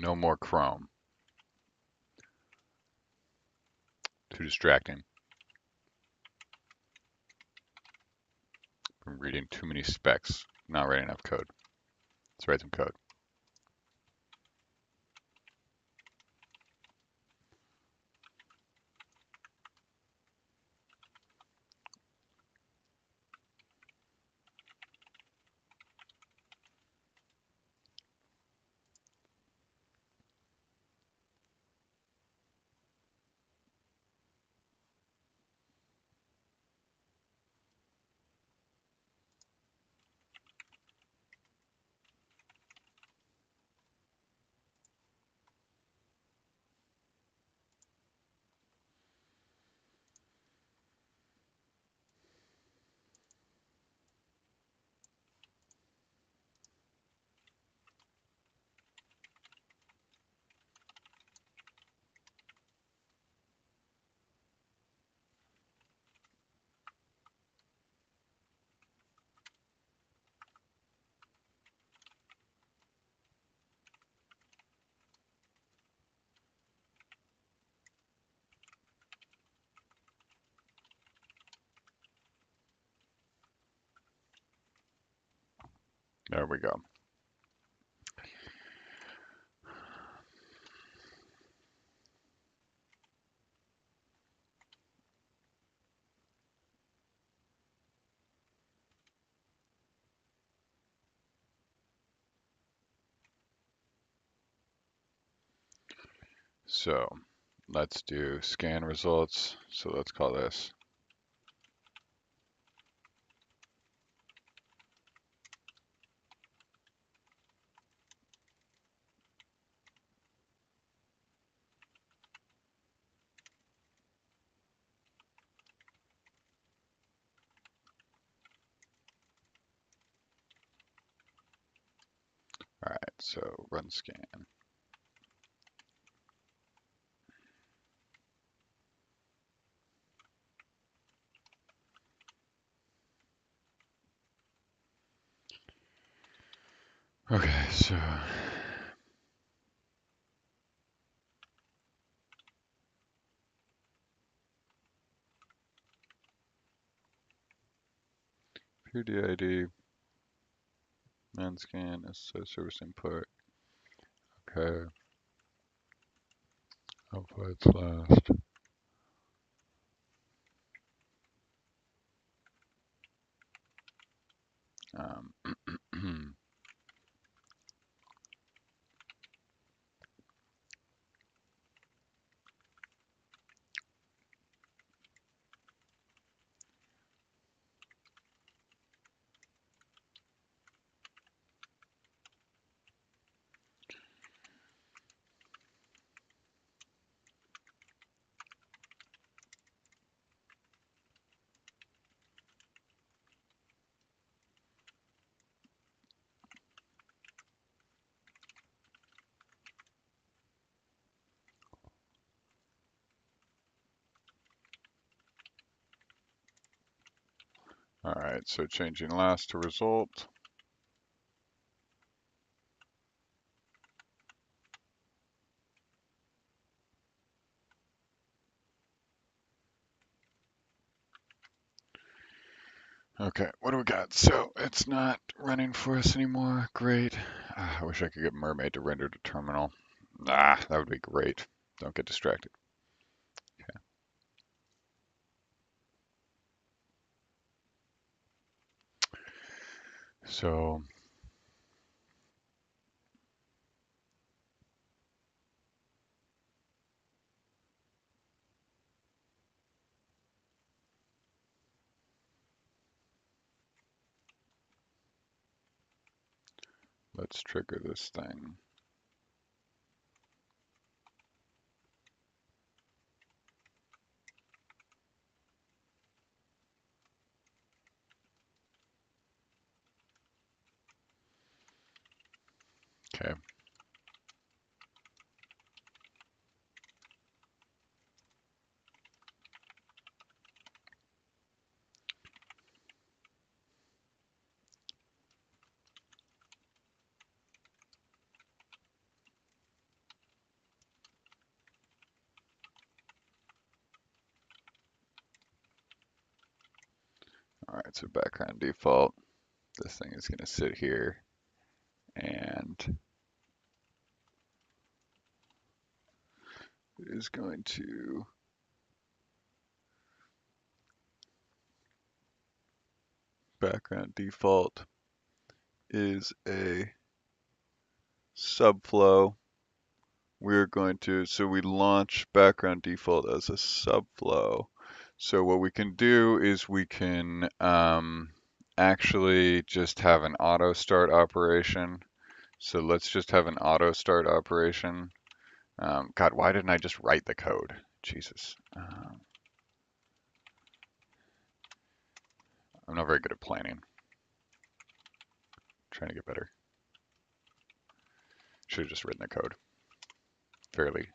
No more Chrome. Too distracting. I'm reading too many specs. Not writing enough code. Let's write some code. There we go. So let's do scan results. So let's call this. All right, so run scan. Okay, so PDID, man scan, SSO service input. Okay, hopefully it's last. All right, so changing last to result. Okay, what do we got? So it's not running for us anymore. Great. I wish I could get Mermaid to render to terminal. Ah, that would be great. Don't get distracted. So let's trigger this thing. Okay. right, so background default. This thing is going to sit here and it is going to background default is a subflow. We're going to, so we launch background default as a subflow. So what we can do is we can actually just have an auto start operation. So let's just have an auto start operation. God, why didn't I just write the code? Jesus. I'm not very good at planning. Trying to get better. Should have just written the code. Fairly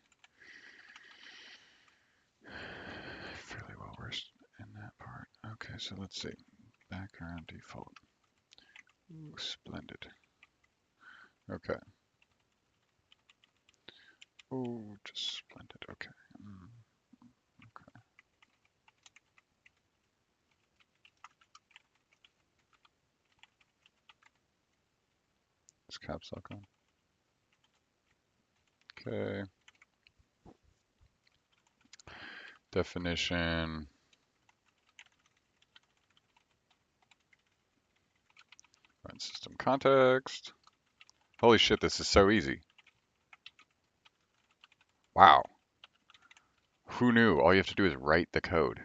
well versed in that part. Okay, so let's see. Background default. Ooh, splendid. Okay. Oh, just splendid. Okay. Okay. Is caps lock on? Okay. Definition. Run system context. Holy shit, this is so easy. Wow. Who knew? All you have to do is write the code.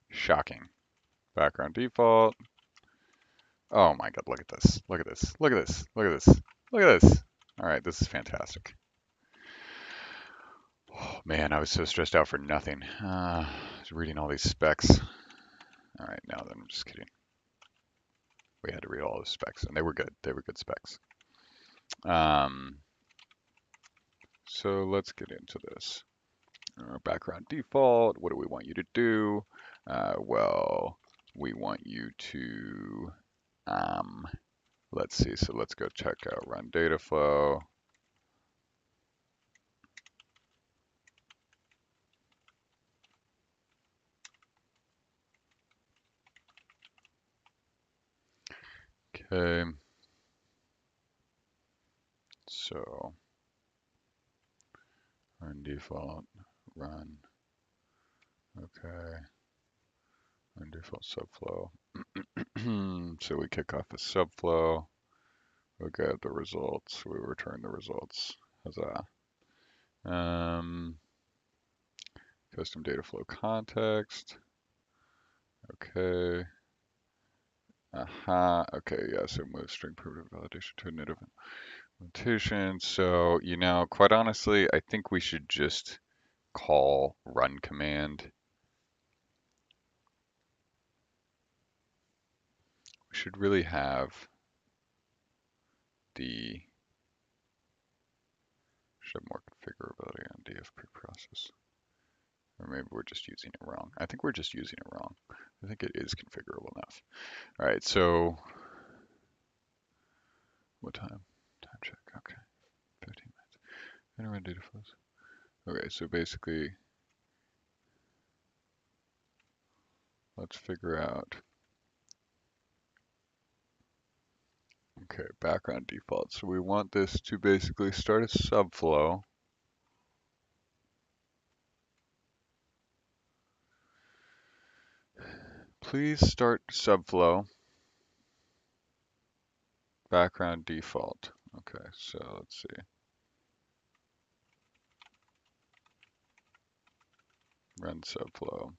Shocking. Background default. Oh my god, look at this. Look at this. Look at this. Look at this. Look at this. All right, this is fantastic. Oh man, I was so stressed out for nothing. I was reading all these specs. All right, now then, I'm just kidding. We had to read all the specs, and they were good. They were good specs. So let's get into this. Background default, what do we want you to do? Well, we want you to, let's see, so let's go check out run data flow. Okay, so run default, run, okay, run default subflow. So we kick off a subflow, we'll get the results, we return the results. Huzzah. Custom data flow context. Okay. Okay, yeah, so move string primitive validation to a native implementation. So, you know, quite honestly, I think we should just call run command. We should really have should have more configurability on DFP process. Or maybe we're just using it wrong. I think we're just using it wrong. I think it is configurable enough. All right, so what time? Time check, okay, 15 minutes. Enter data flows. Okay, so basically, let's figure out. Okay, background default. So we want this to basically start a subflow. Please start subflow. Background default. Okay, so let's see. Run subflow.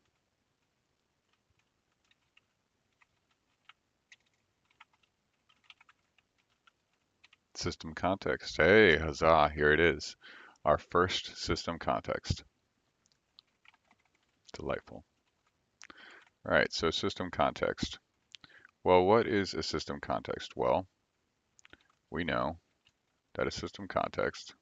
System context. Hey, huzzah, here it is. Our first system context. Delightful. All right, so system context. Well, what is a system context? Well, we know that a system context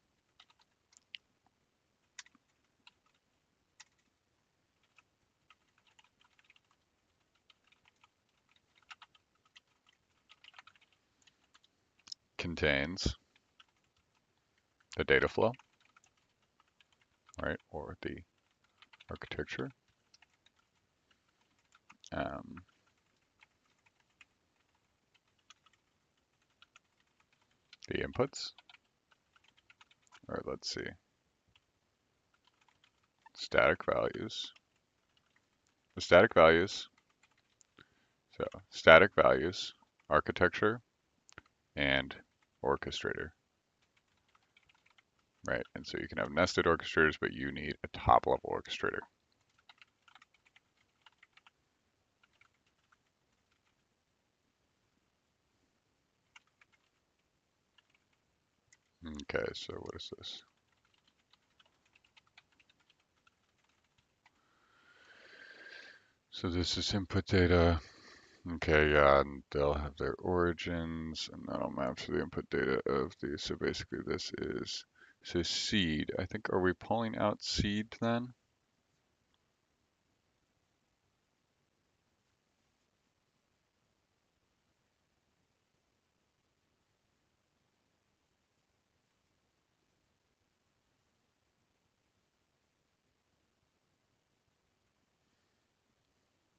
contains the data flow, right, or the architecture, the inputs, or let's see, static values, the static values, so static values, architecture, and orchestrator, right? And so you can have nested orchestrators, but you need a top level orchestrator. Okay, so what is this? So this is input data. Okay, yeah, and they'll have their origins, and that'll map to the input data of these. So basically this is, so seed, I think, are we pulling out seed then?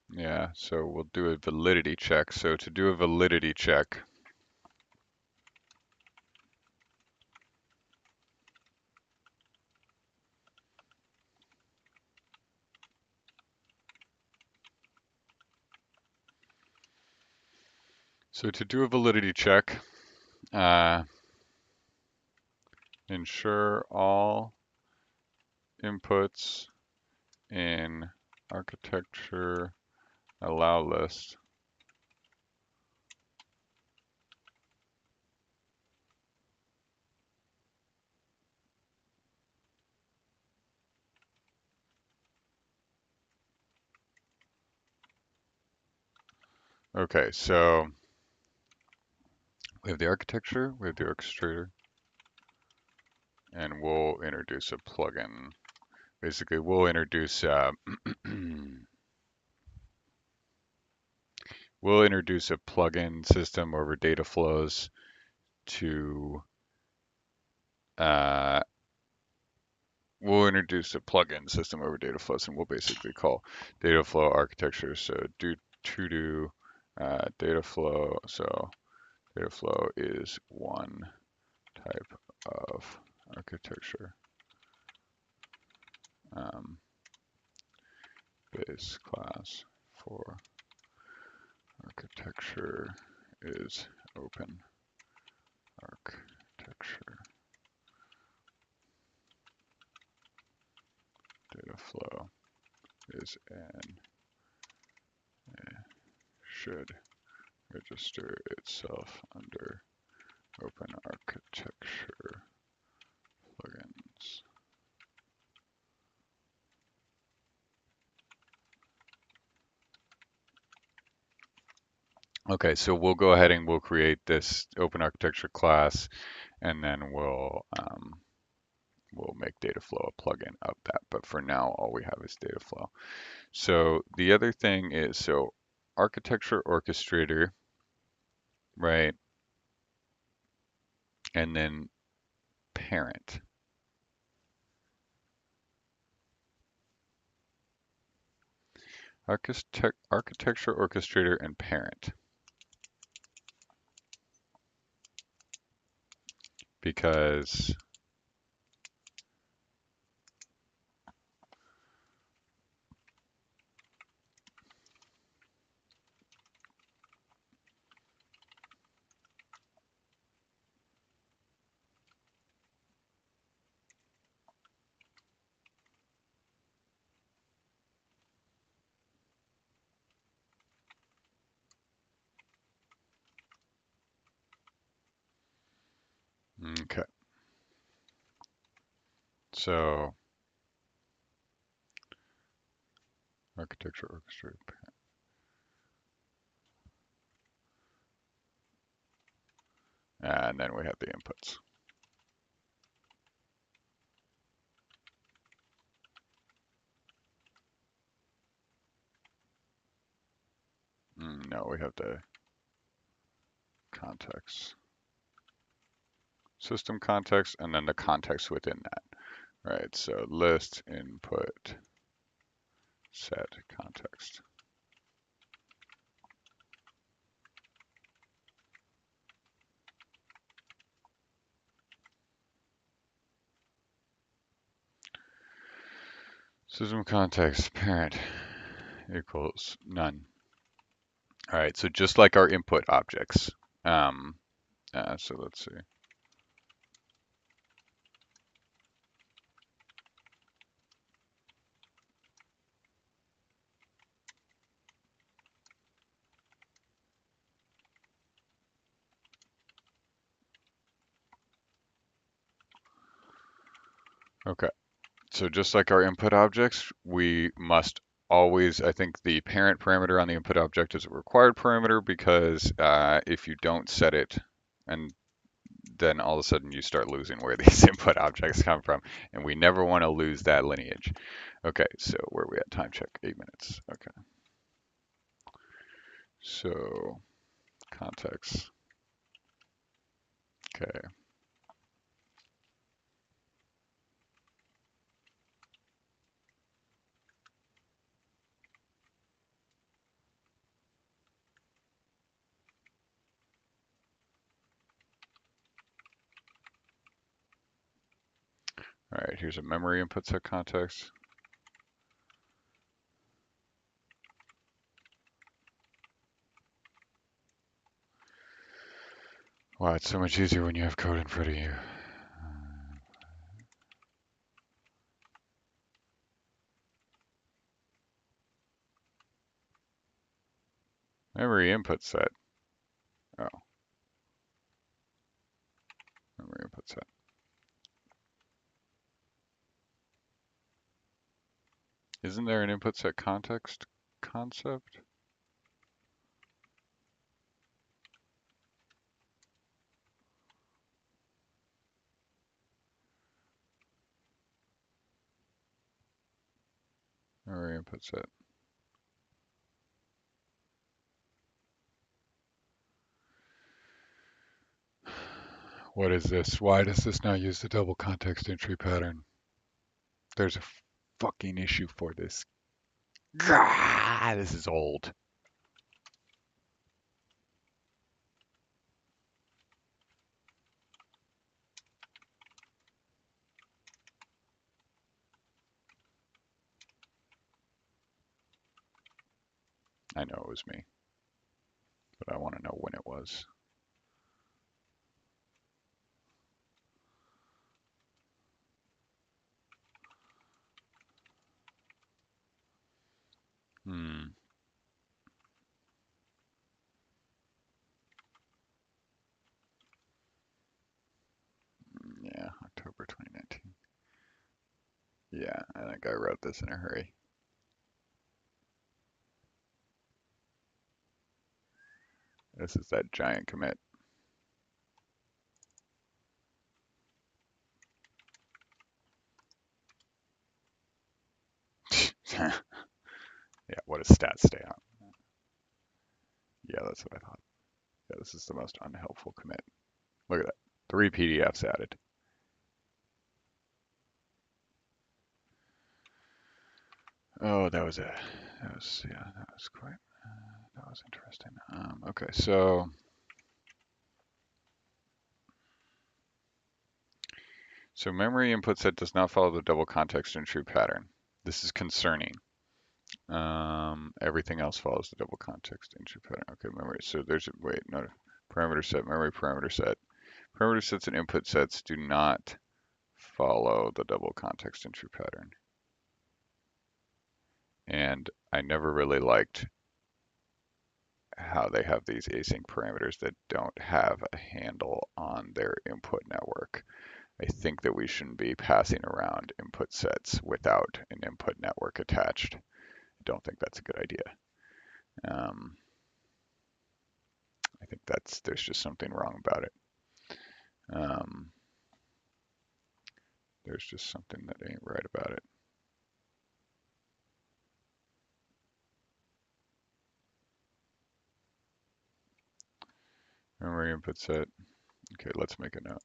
Yeah, so we'll do a validity check. So to do a validity check, uh, ensure all inputs in architecture allow list. Okay, so we have the architecture, we have the orchestrator, and we'll introduce a plugin. Basically, we'll introduce we'll introduce a plugin system over data flows to uh, we'll introduce a plugin system over data flows, and we'll basically call data flow architecture. So do data flow. So data flow is one type of architecture. Um, base class for architecture is open architecture. Data flow is an should register itself under open architecture plugins. Okay, so we'll go ahead and we'll create this open architecture class, and then we'll make Dataflow a plugin of that. But for now, all we have is Dataflow. So the other thing is, so architecture orchestrator, right? And then parent. Architecture orchestrator and parent. Because okay. So architecture orchestrator parent. And then we have the inputs. No, we have the context. System context, and then the context within that, right? So list input set context. System context parent equals none. All right, so just like our input objects. Um, so let's see. Okay, so just like our input objects, we must always, I think the parent parameter on the input object is a required parameter because if you don't set it, and then all of a sudden you start losing where these input objects come from, and we never want to lose that lineage. Okay, so where are we at? Time check, 8 minutes. Okay, so context. Okay, all right, here's a memory input set context. Wow, it's so much easier when you have code in front of you. Memory input set. Oh, memory input set. Isn't there an input set context concept? Memory input set. What is this? Why does this not use the double context entry pattern? There's a fucking issue for this. Gah, this is old. I know it was me, but I want to know when it was. Hmm. Yeah, October 2019. Yeah, I think I wrote this in a hurry. This is that giant commit. Yeah, what does stat stay on? Yeah, that's what I thought. Yeah, this is the most unhelpful commit. Look at that. 3 PDFs added. Oh, that was yeah, that was quite, that was interesting. Okay, so memory input set does not follow the double context entry pattern. This is concerning. Everything else follows the double context entry pattern. Okay, memory. So there's a, wait, no, parameter set, memory parameter set. Parameter sets and input sets do not follow the double context entry pattern. And I never really liked how they have these async parameters that don't have a handle on their input network. I think that we shouldn't be passing around input sets without an input network attached. I don't think that's a good idea. Um, I think there's just something wrong about it. Um, there's just something that ain't right about it. Memory input set. Okay, let's make a note.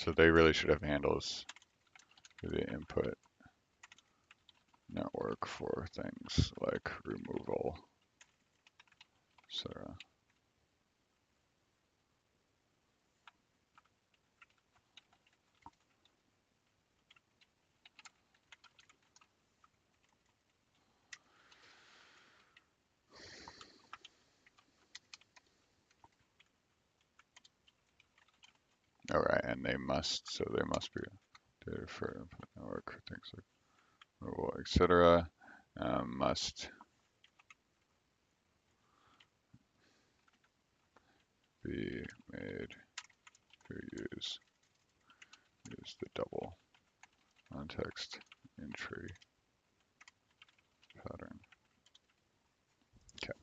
So they really should have handles for the input network for things like removal, etc. All right, and they must, so they must be data for input network, things like removal, etc. Must be made to use the double context entry pattern. Okay.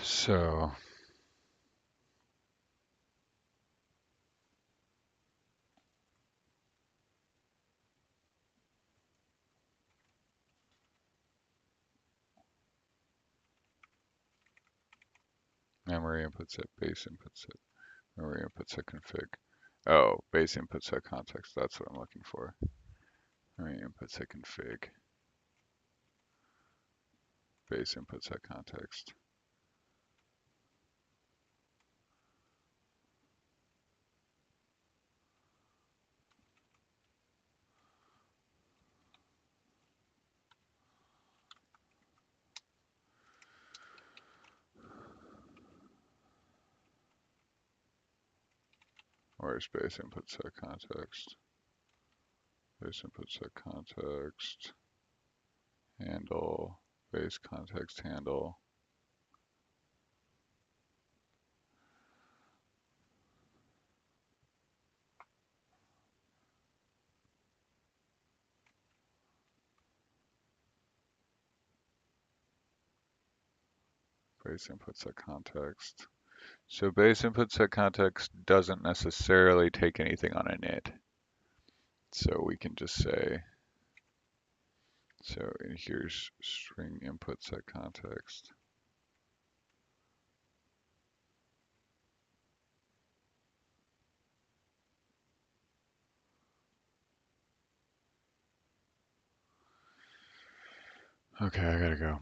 So memory input set, base input set, memory input set config. Oh, base input set context. That's what I'm looking for. Memory input set config. Base input set context. Where's base input set context? Base input set context. Handle. Base context handle. Base input set context. So base input set context doesn't necessarily take anything on init. So we can just say, so here's string input set context. Okay, I gotta go.